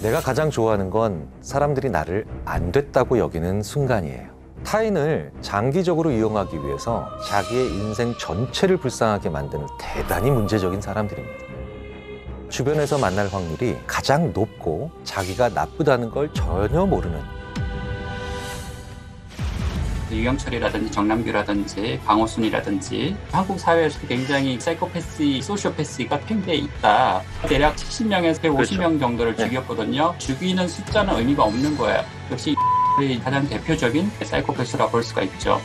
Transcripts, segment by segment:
내가 가장 좋아하는 건 사람들이 나를 안 됐다고 여기는 순간이에요. 타인을 장기적으로 이용하기 위해서 자기의 인생 전체를 불쌍하게 만드는 대단히 문제적인 사람들입니다. 주변에서 만날 확률이 가장 높고 자기가 나쁘다는 걸 전혀 모르는 유영철이라든지 정남규라든지 방호순이라든지 한국 사회에서 굉장히 사이코패시, 소시오패시가 팽배해 있다. 대략 70명에서 150명 정도를 죽였거든요. 죽이는 숫자는 의미가 없는 거예요. 역시 가장 대표적인 사이코패스라고 볼 수가 있죠.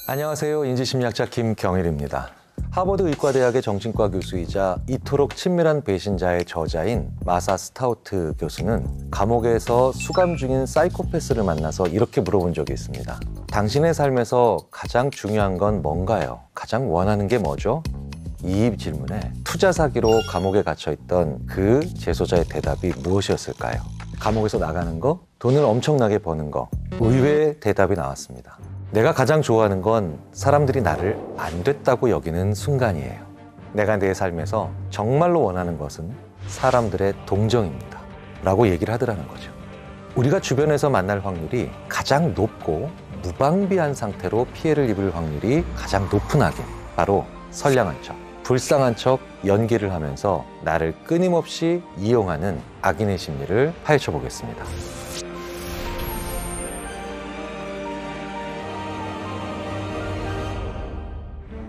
안녕하세요. 인지심리학자 김경일입니다. 하버드 의과대학의 정신과 교수이자 이토록 친밀한 배신자의 저자인 마사 스타우트 교수는 감옥에서 수감 중인 사이코패스를 만나서 이렇게 물어본 적이 있습니다. 당신의 삶에서 가장 중요한 건 뭔가요? 가장 원하는 게 뭐죠? 이 질문에 투자 사기로 감옥에 갇혀있던 그 재소자의 대답이 무엇이었을까요? 감옥에서 나가는 거? 돈을 엄청나게 버는 거? 의외의 대답이 나왔습니다. 내가 가장 좋아하는 건 사람들이 나를 안 됐다고 여기는 순간이에요. 내가 내 삶에서 정말로 원하는 것은 사람들의 동정입니다. 라고 얘기를 하더라는 거죠. 우리가 주변에서 만날 확률이 가장 높고 무방비한 상태로 피해를 입을 확률이 가장 높은 악인, 바로 선량한 척, 불쌍한 척 연기를 하면서 나를 끊임없이 이용하는 악인의 심리를 파헤쳐 보겠습니다.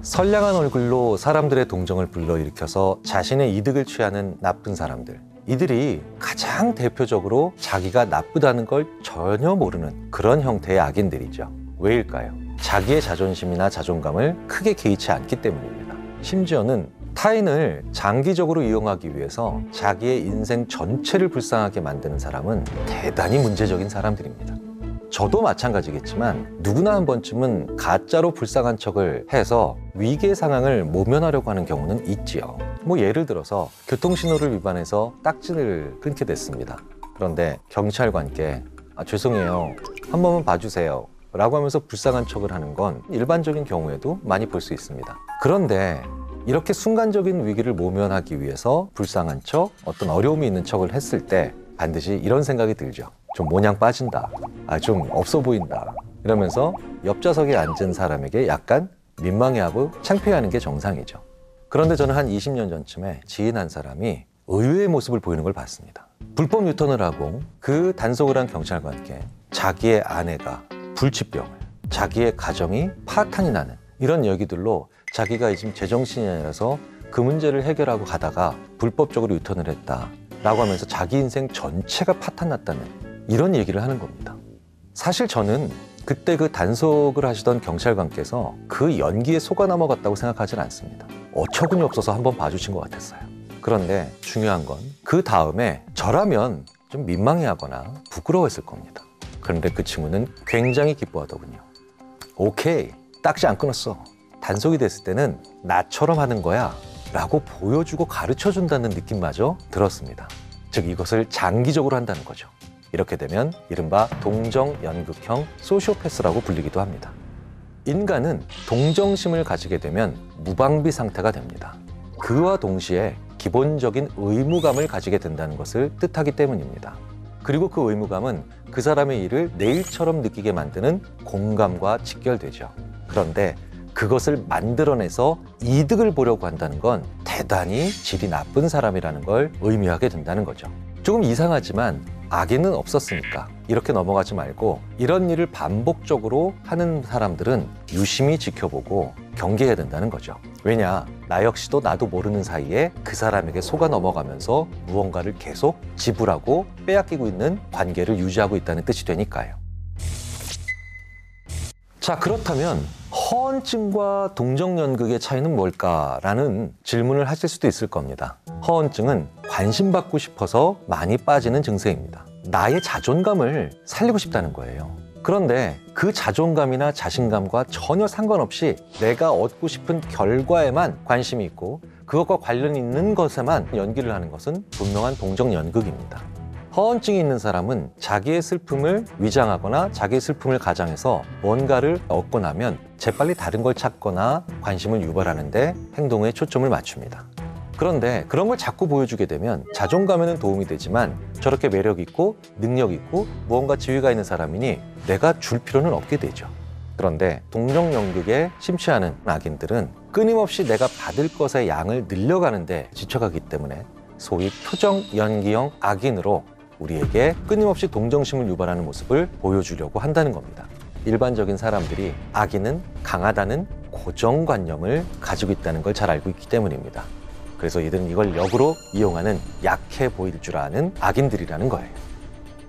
선량한 얼굴로 사람들의 동정을 불러일으켜서 자신의 이득을 취하는 나쁜 사람들, 이들이 가장 대표적으로 자기가 나쁘다는 걸 전혀 모르는 그런 형태의 악인들이죠. 왜일까요? 자기의 자존심이나 자존감을 크게 개의치 않기 때문입니다. 심지어는 타인을 장기적으로 이용하기 위해서 자기의 인생 전체를 불쌍하게 만드는 사람은 대단히 문제적인 사람들입니다. 저도 마찬가지겠지만 누구나 한 번쯤은 가짜로 불쌍한 척을 해서 위기의 상황을 모면하려고 하는 경우는 있지요. 예를 들어서 교통신호를 위반해서 딱지를 끊게 됐습니다. 그런데 경찰관께 죄송해요, 한 번만 봐주세요 라고 하면서 불쌍한 척을 하는 건 일반적인 경우에도 많이 볼 수 있습니다. 그런데 이렇게 순간적인 위기를 모면하기 위해서 불쌍한 척, 어떤 어려움이 있는 척을 했을 때 반드시 이런 생각이 들죠. 좀 모냥 빠진다, 좀 없어 보인다 이러면서 옆좌석에 앉은 사람에게 약간 민망해하고 창피해하는 게 정상이죠. 그런데 저는 한 20년 전쯤에 지인 한 사람이 의외의 모습을 보이는 걸 봤습니다. 불법 유턴을 하고 그 단속을 한 경찰관께 자기의 아내가 불치병을, 자기의 가정이 파탄이 나는 이런 얘기들로 자기가 지금 제정신이 아니라서 그 문제를 해결하고 가다가 불법적으로 유턴을 했다 라고 하면서 자기 인생 전체가 파탄났다는 이런 얘기를 하는 겁니다. 사실 저는 그때 그 단속을 하시던 경찰관께서 그 연기에 속아 넘어갔다고 생각하지는 않습니다. 어처구니 없어서 한번 봐주신 것 같았어요. 그런데 중요한 건 그 다음에 저라면 좀 민망해하거나 부끄러워했을 겁니다. 그런데 그 친구는 굉장히 기뻐하더군요. 오케이, 딱지 안 끊었어. 단속이 됐을 때는 나처럼 하는 거야 라고 보여주고 가르쳐준다는 느낌마저 들었습니다. 즉 이것을 장기적으로 한다는 거죠. 이렇게 되면 이른바 동정연극형 소시오패스라고 불리기도 합니다. 인간은 동정심을 가지게 되면 무방비 상태가 됩니다. 그와 동시에 기본적인 의무감을 가지게 된다는 것을 뜻하기 때문입니다. 그리고 그 의무감은 그 사람의 일을 내 일처럼 느끼게 만드는 공감과 직결되죠. 그런데 그것을 만들어내서 이득을 보려고 한다는 건 대단히 질이 나쁜 사람이라는 걸 의미하게 된다는 거죠. 조금 이상하지만 악인은 없었으니까 이렇게 넘어가지 말고 이런 일을 반복적으로 하는 사람들은 유심히 지켜보고 경계해야 된다는 거죠. 왜냐, 나 역시도 나도 모르는 사이에 그 사람에게 속아 넘어가면서 무언가를 계속 지불하고 빼앗기고 있는 관계를 유지하고 있다는 뜻이 되니까요. 자, 그렇다면 허언증과 동정연극의 차이는 뭘까라는 질문을 하실 수도 있을 겁니다. 허언증은 관심받고 싶어서 많이 빠지는 증세입니다. 나의 자존감을 살리고 싶다는 거예요. 그런데 그 자존감이나 자신감과 전혀 상관없이 내가 얻고 싶은 결과에만 관심이 있고 그것과 관련 있는 것에만 연기를 하는 것은 분명한 동정연극입니다. 허언증이 있는 사람은 자기의 슬픔을 위장하거나 자기의 슬픔을 가장해서 뭔가를 얻고 나면 재빨리 다른 걸 찾거나 관심을 유발하는데 행동에 초점을 맞춥니다. 그런데 그런 걸 자꾸 보여주게 되면 자존감에는 도움이 되지만 저렇게 매력 있고 능력 있고 무언가 지위가 있는 사람이니 내가 줄 필요는 없게 되죠. 그런데 동정 연극에 심취하는 악인들은 끊임없이 내가 받을 것의 양을 늘려가는데 지쳐가기 때문에 소위 표정 연기형 악인으로 우리에게 끊임없이 동정심을 유발하는 모습을 보여주려고 한다는 겁니다. 일반적인 사람들이 악인은 강하다는 고정관념을 가지고 있다는 걸 잘 알고 있기 때문입니다. 그래서 이들은 이걸 역으로 이용하는 약해 보일 줄 아는 악인들이라는 거예요.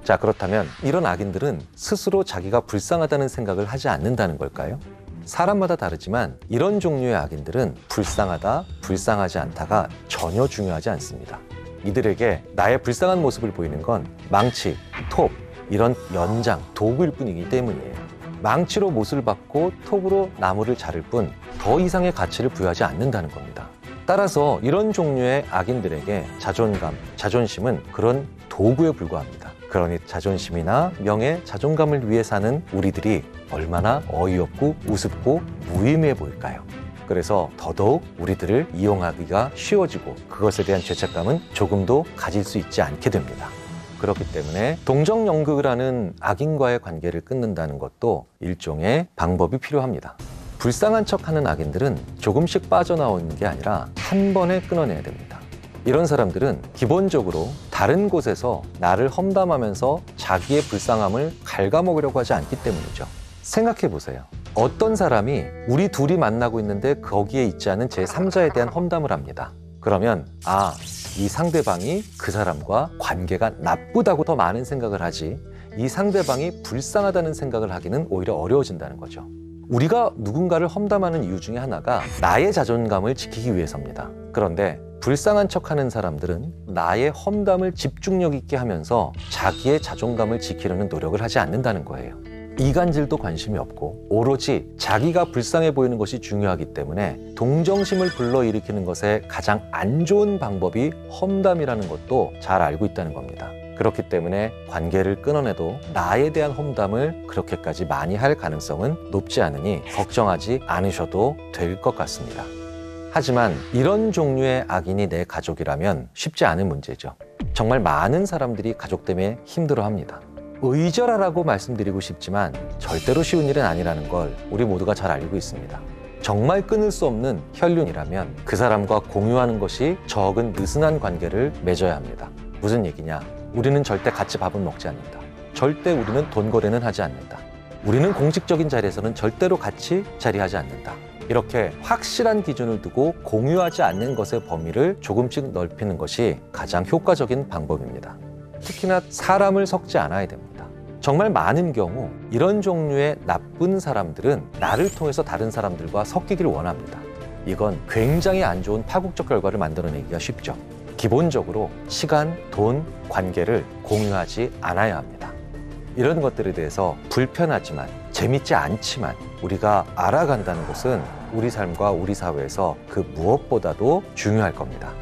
자, 그렇다면 이런 악인들은 스스로 자기가 불쌍하다는 생각을 하지 않는다는 걸까요? 사람마다 다르지만 이런 종류의 악인들은 불쌍하다, 불쌍하지 않다가 전혀 중요하지 않습니다. 이들에게 나의 불쌍한 모습을 보이는 건 망치, 톱, 이런 연장, 도구일 뿐이기 때문이에요. 망치로 못을 박고 톱으로 나무를 자를 뿐 더 이상의 가치를 부여하지 않는다는 겁니다. 따라서 이런 종류의 악인들에게 자존감, 자존심은 그런 도구에 불과합니다. 그러니 자존심이나 명예, 자존감을 위해 사는 우리들이 얼마나 어이없고 우습고 무의미해 보일까요? 그래서 더더욱 우리들을 이용하기가 쉬워지고 그것에 대한 죄책감은 조금도 가질 수 있지 않게 됩니다. 그렇기 때문에 동정연극을 하는 악인과의 관계를 끊는다는 것도 일종의 방법이 필요합니다. 불쌍한 척하는 악인들은 조금씩 빠져나오는 게 아니라 한 번에 끊어내야 됩니다. 이런 사람들은 기본적으로 다른 곳에서 나를 험담하면서 자기의 불쌍함을 ඝ아먹으려고 하지 않기 때문이죠. 생각해 보세요. 어떤 사람이 우리 둘이 만나고 있는데 거기에 있지 않은 제3자에 대한 험담을 합니다. 그러면 이 상대방이 그 사람과 관계가 나쁘다고 더 많은 생각을 하지 이 상대방이 불쌍하다는 생각을 하기는 오히려 어려워진다는 거죠. 우리가 누군가를 험담하는 이유 중에 하나가 나의 자존감을 지키기 위해서입니다. 그런데 불쌍한 척하는 사람들은 나의 험담을 집중력 있게 하면서 자기의 자존감을 지키려는 노력을 하지 않는다는 거예요. 이간질도 관심이 없고 오로지 자기가 불쌍해 보이는 것이 중요하기 때문에 동정심을 불러일으키는 것에 가장 안 좋은 방법이 험담이라는 것도 잘 알고 있다는 겁니다. 그렇기 때문에 관계를 끊어내도 나에 대한 험담을 그렇게까지 많이 할 가능성은 높지 않으니 걱정하지 않으셔도 될 것 같습니다. 하지만 이런 종류의 악인이 내 가족이라면 쉽지 않은 문제죠. 정말 많은 사람들이 가족 때문에 힘들어합니다. 의절하라고 말씀드리고 싶지만 절대로 쉬운 일은 아니라는 걸 우리 모두가 잘 알고 있습니다. 정말 끊을 수 없는 혈륜이라면 그 사람과 공유하는 것이 적은 느슨한 관계를 맺어야 합니다. 무슨 얘기냐? 우리는 절대 같이 밥은 먹지 않는다. 절대 우리는 돈 거래는 하지 않는다. 우리는 공식적인 자리에서는 절대로 같이 자리하지 않는다. 이렇게 확실한 기준을 두고 공유하지 않는 것의 범위를 조금씩 넓히는 것이 가장 효과적인 방법입니다. 특히나 사람을 섞지 않아야 됩니다. 정말 많은 경우 이런 종류의 나쁜 사람들은 나를 통해서 다른 사람들과 섞이기를 원합니다. 이건 굉장히 안 좋은 파국적 결과를 만들어내기가 쉽죠. 기본적으로 시간, 돈, 관계를 공유하지 않아야 합니다. 이런 것들에 대해서 불편하지만 재밌지 않지만 우리가 알아간다는 것은 우리 삶과 우리 사회에서 그 무엇보다도 중요할 겁니다.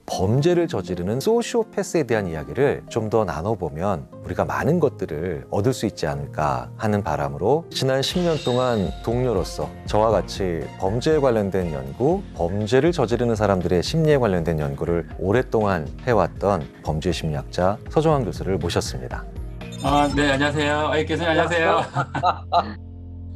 범죄를 저지르는 소시오패스에 대한 이야기를 좀 더 나눠보면 우리가 많은 것들을 얻을 수 있지 않을까 하는 바람으로 지난 10년 동안 동료로서 저와 같이 범죄에 관련된 연구, 범죄를 저지르는 사람들의 심리에 관련된 연구를 오랫동안 해왔던 범죄심리학자 서정환 교수를 모셨습니다. 네, 안녕하세요. 교수님 안녕하세요.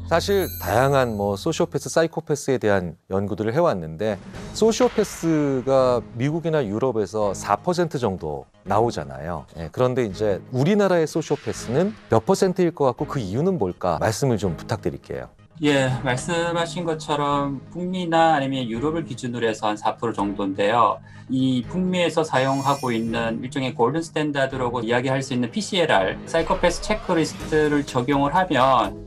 사실 다양한 소시오패스, 사이코패스에 대한 연구들을 해왔는데 소시오패스가 미국이나 유럽에서 4% 정도 나오잖아요. 그런데 이제 우리나라의 소시오패스는 몇 %일 것 같고 그 이유는 뭘까? 말씀을 좀 부탁드릴게요. 예, 말씀하신 것처럼 북미나 아니면 유럽을 기준으로 해서 한 4% 정도인데요. 이 북미에서 사용하고 있는 일종의 골든 스탠다드라고 이야기할 수 있는 PCLR, 사이코패스 체크리스트를 적용을 하면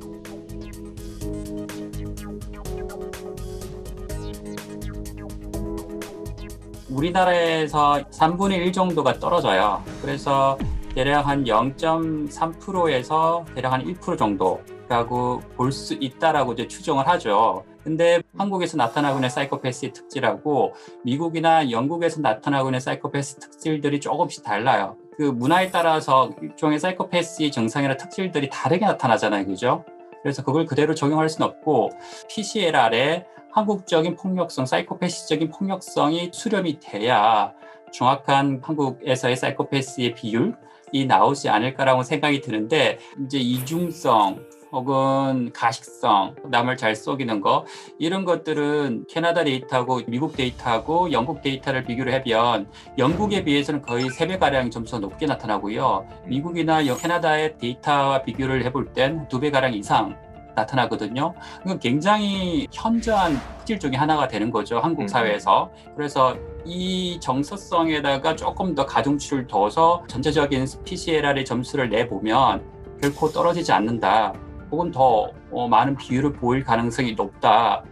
우리나라에서 3분의 1 정도가 떨어져요. 그래서 대략 한 0.3%에서 대략 한 1% 정도라고 볼 수 있다라고 이제 추정을 하죠. 근데 한국에서 나타나고 있는 사이코패스의 특질하고 미국이나 영국에서 나타나고 있는 사이코패스 특질들이 조금씩 달라요. 그 문화에 따라서 일종의 사이코패스의 증상이나 특질들이 다르게 나타나잖아요. 그죠? 그래서 그걸 그대로 적용할 수는 없고 PCLR에 한국적인 폭력성, 사이코패시적인 폭력성이 수렴이 돼야 정확한 한국에서의 사이코패스의 비율이 나오지 않을까라고 생각이 드는데 이제 이중성 혹은 가식성, 남을 잘 속이는 거 이런 것들은 캐나다 데이터하고 미국 데이터하고 영국 데이터를 비교를 하면 영국에 비해서는 거의 3배가량 점수가 높게 나타나고요. 미국이나 캐나다의 데이터와 비교를 해볼 땐 2배가량 이상 나타나거든요. 그러니까 굉장히 현저한 특질 중에 하나가 되는 거죠. 한국 사회에서. 그래서 이 정서성에다가 조금 더 가중치를 둬서 전체적인 PCLR의 점수를 내보면 결코 떨어지지 않는다. 혹은 더 많은 비율을 보일 가능성이 높다.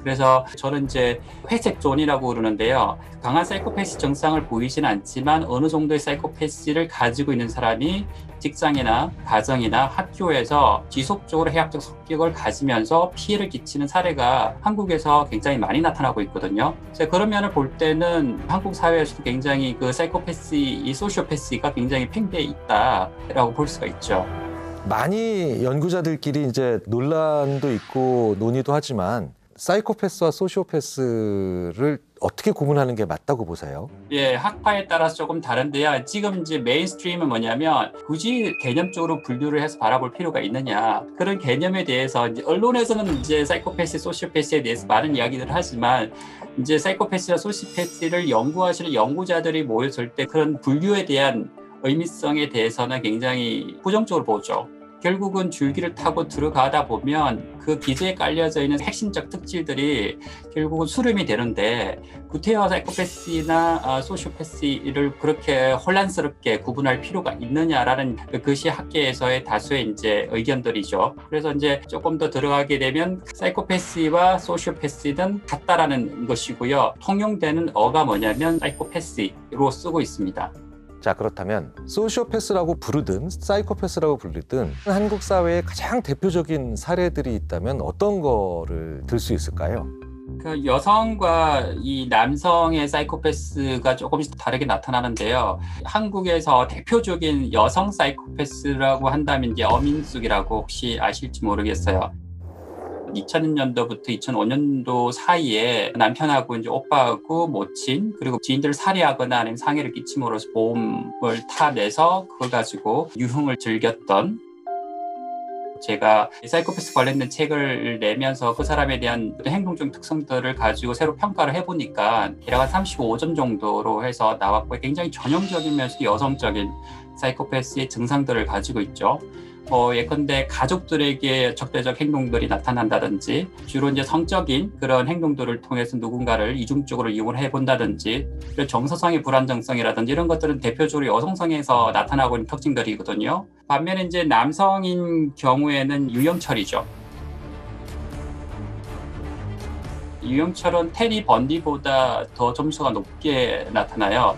그래서 저는 이제 회색 존이라고 그러는데요. 강한 사이코패시 증상을 보이지는 않지만 어느 정도의 사이코패시를 가지고 있는 사람이 직장이나 가정이나 학교에서 지속적으로 해악적 성격을 가지면서 피해를 끼치는 사례가 한국에서 굉장히 많이 나타나고 있거든요. 그래서 그런 면을 볼 때는 한국 사회에서도 굉장히 그 사이코패시, 이 소시오패시가 굉장히 팽배해 있다라고 볼 수가 있죠. 많이 연구자들끼리 이제 논란도 있고 논의도 하지만 사이코패스와 소시오패스를 어떻게 구분하는 게 맞다고 보세요? 예, 학파에 따라서 조금 다른데요. 지금 이제 메인스트림은 뭐냐면 굳이 개념적으로 분류를 해서 바라볼 필요가 있느냐. 그런 개념에 대해서 이제 언론에서는 이제 사이코패스, 소시오패스에 대해서 많은 이야기들을 하지만 이제 사이코패스와 소시오패스를 연구하시는 연구자들이 모였을 때 그런 분류에 대한 의미성에 대해서는 굉장히 부정적으로 보죠. 결국은 줄기를 타고 들어가다 보면 그 기저에 깔려져 있는 핵심적 특질들이 결국은 수렴이 되는데 구태여 사이코패스나 소시오패스를 그렇게 혼란스럽게 구분할 필요가 있느냐라는 그것이 학계에서의 다수의 이제 의견들이죠. 그래서 이제 조금 더 들어가게 되면 사이코패스와 소시오패스는 같다라는 것이고요. 통용되는 어가 뭐냐면 사이코패스로 쓰고 있습니다. 자, 그렇다면 소시오패스라고 부르든 사이코패스라고 부르든 한국 사회에 가장 대표적인 사례들이 있다면 어떤 거를 들 수 있을까요? 그 여성과 이 남성의 사이코패스가 조금씩 다르게 나타나는데요. 한국에서 대표적인 여성 사이코패스라고 한다면 이제 어민숙이라고 혹시 아실지 모르겠어요. 2000년도부터 2005년도 사이에 남편하고 이제 오빠하고 모친 그리고 지인들을 살해하거나 아니면 상해를 끼침으로써 보험을 타내서 그걸 가지고 유흥을 즐겼던 제가 사이코패스 관련된 책을 내면서 그 사람에 대한 행동적 특성들을 가지고 새로 평가를 해보니까 대략 한 35점 정도로 해서 나왔고 굉장히 전형적이면서 여성적인 사이코패스의 증상들을 가지고 있죠. 예컨대 가족들에게 적대적 행동들이 나타난다든지 주로 이제 성적인 그런 행동들을 통해서 누군가를 이중적으로 이용을 해본다든지 정서상의 불안정성이라든지 이런 것들은 대표적으로 여성성에서 나타나고 있는 특징들이거든요. 반면에 이제 남성인 경우에는 유영철이죠. 유영철은 테리 번디보다 더 점수가 높게 나타나요.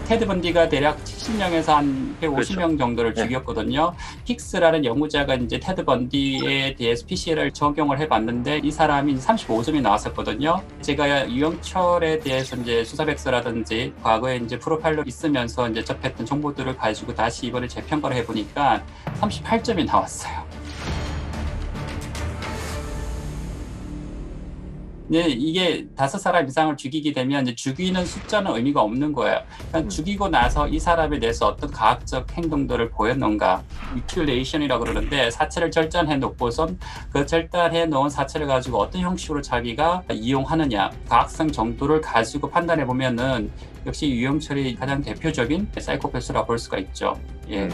테드 번디가 대략 70명에서 한 150명 정도를 죽였거든요. 픽스라는 연구자가 이제 테드 번디에 대해서 PCL을 적용을 해봤는데 이 사람이 35점이 나왔었거든요. 제가 유영철에 대해서 이제 수사백서라든지 과거에 이제 프로파일러 있으면서 이제 접했던 정보들을 가지고 다시 이번에 재평가를 해보니까 38점이 나왔어요. 네, 이게 5사람 이상을 죽이게 되면 이제 죽이는 숫자는 의미가 없는 거예요. 그러니까 죽이고 나서 이 사람에 대해서 어떤 과학적 행동들을 보였는가, 뮤틸레이션이라고 그러는데 사체를 절단해 놓고선 그 절단해 놓은 사체를 가지고 어떤 형식으로 자기가 이용하느냐, 과학성 정도를 가지고 판단해 보면은 역시 유영철이 가장 대표적인 사이코패스라고 볼 수가 있죠. 예.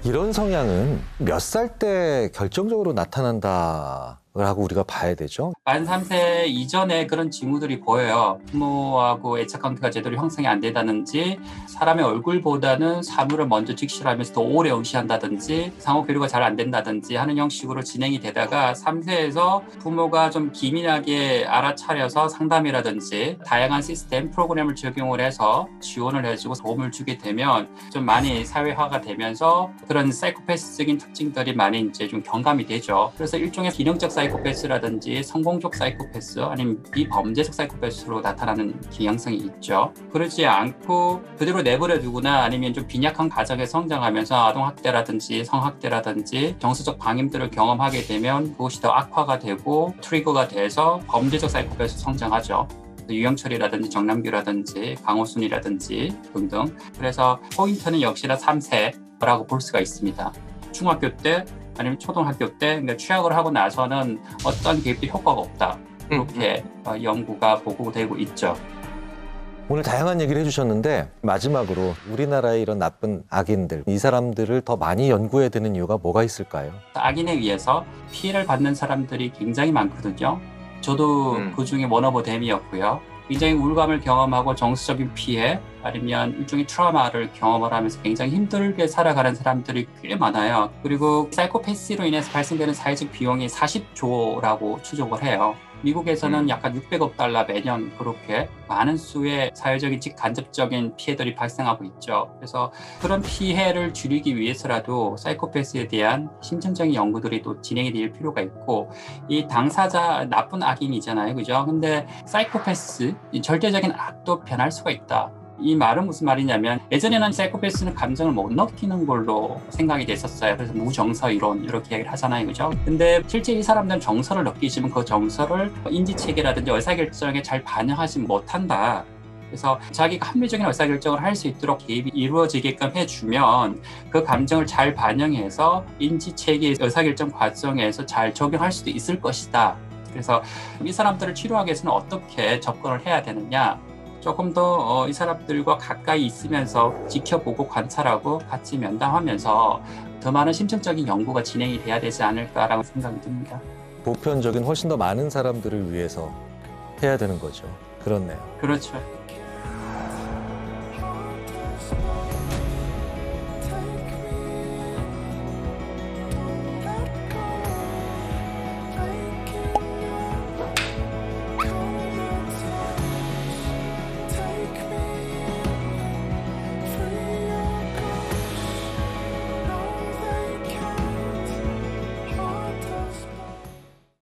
이런 성향은 몇 살 때 결정적으로 나타난다고 하고 우리가 봐야 되죠? 만 3세 이전에 그런 징후들이 보여요. 부모하고 애착 관계가 제대로 형성이 안 되다든지, 사람의 얼굴보다는 사물을 먼저 직시를 하면서 더 오래 응시한다든지, 상호 교류가 잘 안 된다든지 하는 형식으로 진행이 되다가 3세에서 부모가 좀 기민하게 알아차려서 상담이라든지 다양한 시스템, 프로그램을 적용을 해서 지원을 해주고 도움을 주게 되면 좀 많이 사회화가 되면서 그런 사이코패스적인 특징들이 많이 이제 좀 경감이 되죠. 그래서 일종의 기능적 사이코패스라든지 성공적 사이코패스 아니면 비범죄적 사이코패스로 나타나는 경향성이 있죠. 그러지 않고 그대로 내버려 두거나 아니면 좀 빈약한 가정에 성장하면서 아동학대라든지 성학대라든지 정서적 방임들을 경험하게 되면 그것이 더 악화가 되고 트리거가 돼서 범죄적 사이코패스로 성장하죠. 유영철이라든지 정남규라든지 강호순이라든지 등등. 그래서 포인트는 역시나 3세라고 볼 수가 있습니다. 중학교 때 아니면 초등학교 때 취약을 하고 나서는 어떤 개입도 효과가 없다. 그렇게 연구가 보고되고 있죠. 오늘 다양한 얘기를 해주셨는데 마지막으로 우리나라의 이런 나쁜 악인들, 이 사람들을 더 많이 연구해야 되는 이유가 뭐가 있을까요? 악인에 의해서 피해를 받는 사람들이 굉장히 많거든요. 저도 그중에 원오브댐이었고요. 굉장히 우울감을 경험하고 정서적인 피해 아니면 일종의 트라우마를 경험을 하면서 굉장히 힘들게 살아가는 사람들이 꽤 많아요. 그리고 사이코패스로 인해서 발생되는 사회적 비용이 40조라고 추정을 해요. 미국에서는 약간 600억 달러 매년 그렇게 많은 수의 사회적인 직간접적인 피해들이 발생하고 있죠. 그래서 그런 피해를 줄이기 위해서라도 사이코패스에 대한 심층적인 연구들이 또 진행이 될 필요가 있고, 이 당사자 나쁜 악인이잖아요. 그죠? 근데 사이코패스, 이 절대적인 악도 변할 수가 있다. 이 말은 무슨 말이냐면 예전에는 사이코패스는 감정을 못 느끼는 걸로 생각이 됐었어요. 그래서 무정서 이론 이렇게 얘기를 하잖아요. 그죠? 근데 실제 이 사람들은 정서를 느끼지만 그 정서를 인지체계라든지 의사결정에 잘 반영하지 못한다. 그래서 자기가 합리적인 의사결정을 할 수 있도록 개입이 이루어지게끔 해주면 그 감정을 잘 반영해서 인지체계의 의사결정 과정에서 잘 적용할 수도 있을 것이다. 그래서 이 사람들을 치료하기 위해서는 어떻게 접근을 해야 되느냐, 조금 더 이 사람들과 가까이 있으면서 지켜보고 관찰하고 같이 면담하면서 더 많은 심층적인 연구가 진행이 돼야 되지 않을까라고 생각이 듭니다. 보편적인 훨씬 더 많은 사람들을 위해서 해야 되는 거죠. 그렇네요. 그렇죠.